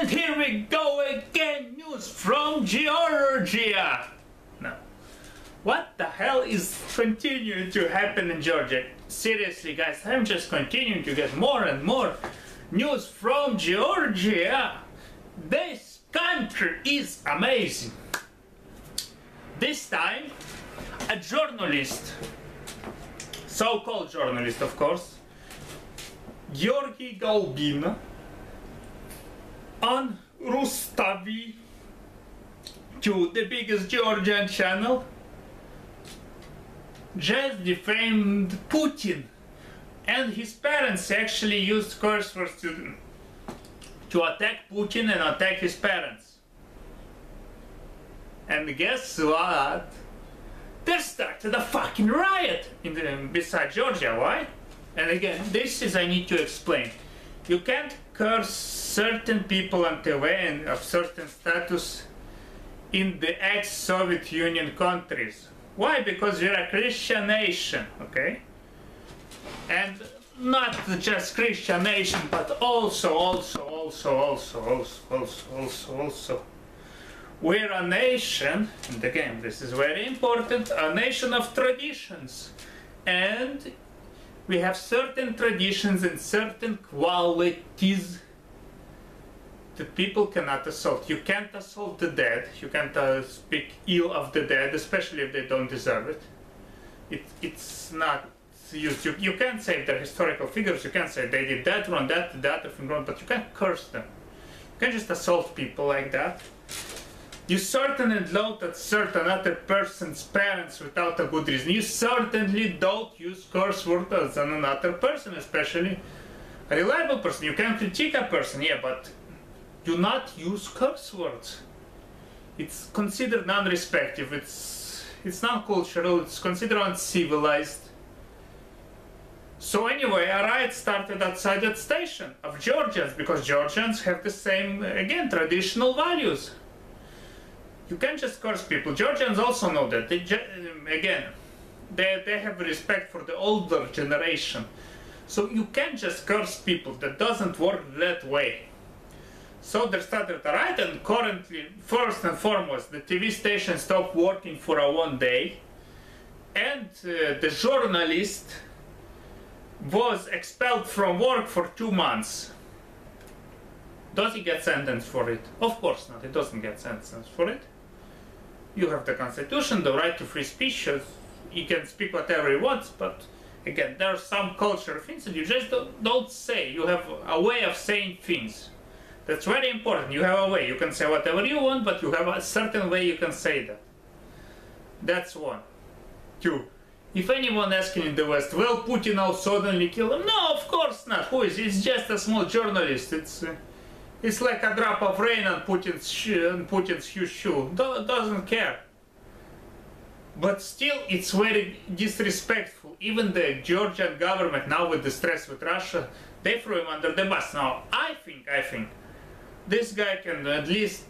And here we go again, news from Georgia. Now, what the hell is continuing to happen in Georgia? Seriously guys, I'm just continuing to get more and more news from Georgia. This country is amazing. This time, a journalist, so-called journalist of course, Georgian on Rustavi, to the biggest Georgian channel, just defamed Putin, and his parents actually used curse words to attack Putin and attack his parents. And guess what? There started a fucking riot beside Georgia. Why? And again, this is I need to explain. You can't curse certain people on TV and of certain status in the ex-Soviet Union countries. Why? Because you're a Christian nation, okay? And not just Christian nation, but also. We're a nation, and again, this is very important, a nation of traditions. And we have certain traditions and certain qualities that people cannot assault. You can't assault the dead. You can't speak ill of the dead, especially if they don't deserve it. It's not used. You can't say they're historical figures. You can't say they did that wrong, that other thing wrong, but you can't curse them. You can't just assault people like that. You certainly don't at certain other person's parents without a good reason. You certainly don't use curse words on another person, especially a reliable person. You can critique a person, yeah, but do not use curse words. It's considered non-respective, it's non-cultural, it's considered uncivilized. So anyway, a riot started outside that station of Georgians, because Georgians have the same, again, traditional values. You can't just curse people. Georgians also know that. They have respect for the older generation. So you can't just curse people. That doesn't work that way. So there started a riot, and currently, first and foremost, the TV station stopped working for one day, and the journalist was expelled from work for 2 months. Does he get sentenced for it? Of course not. He doesn't get sentenced for it. You have the constitution, the right to free speech. He can speak whatever he wants, but again, there are some cultural things that you just don't say. You have a way of saying things. That's very important. You have a way. You can say whatever you want, but you have a certain way you can say that. That's one. Two. If anyone asking in the West, will Putin now suddenly kill him? No, of course not. Who is? He's just a small journalist. It's like a drop of rain on Putin's huge shoe. Doesn't care. But still, it's very disrespectful. Even the Georgian government, now with the stress with Russia, they threw him under the bus. Now, I think this guy can at least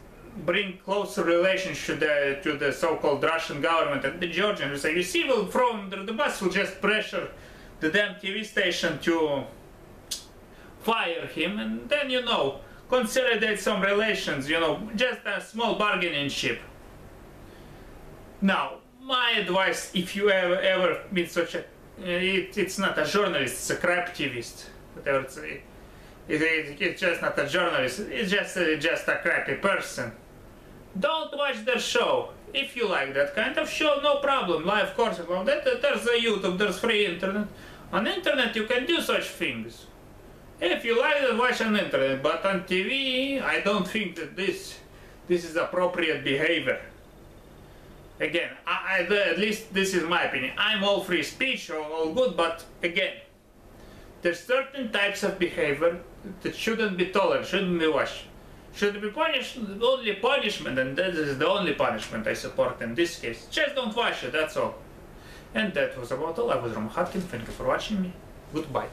bring closer relations to the so-called Russian government and the Georgians. We say, you see, we'll throw him under the bus, we'll just pressure the damn TV station to fire him, and then, you know, consolidate some relations, you know, just a small bargaining chip. Now, my advice, if you ever been such a, it's not a journalist, it's a craptivist, whatever it's just not a journalist, it's just a crappy person. Don't watch their show. If you like that kind of show, no problem. Live course about that, there's a YouTube, there's free internet. On internet you can do such things. If you like it, watch on internet, but on TV, I don't think that this is appropriate behavior. Again, at least this is my opinion. I'm all free speech, all good, but again, there's certain types of behavior that shouldn't be tolerated, shouldn't be watched. Should be punished, only punishment, and that is the only punishment I support in this case. Just don't watch it, that's all. And that was about all. I was Roman Hatkin, thank you for watching me. Goodbye.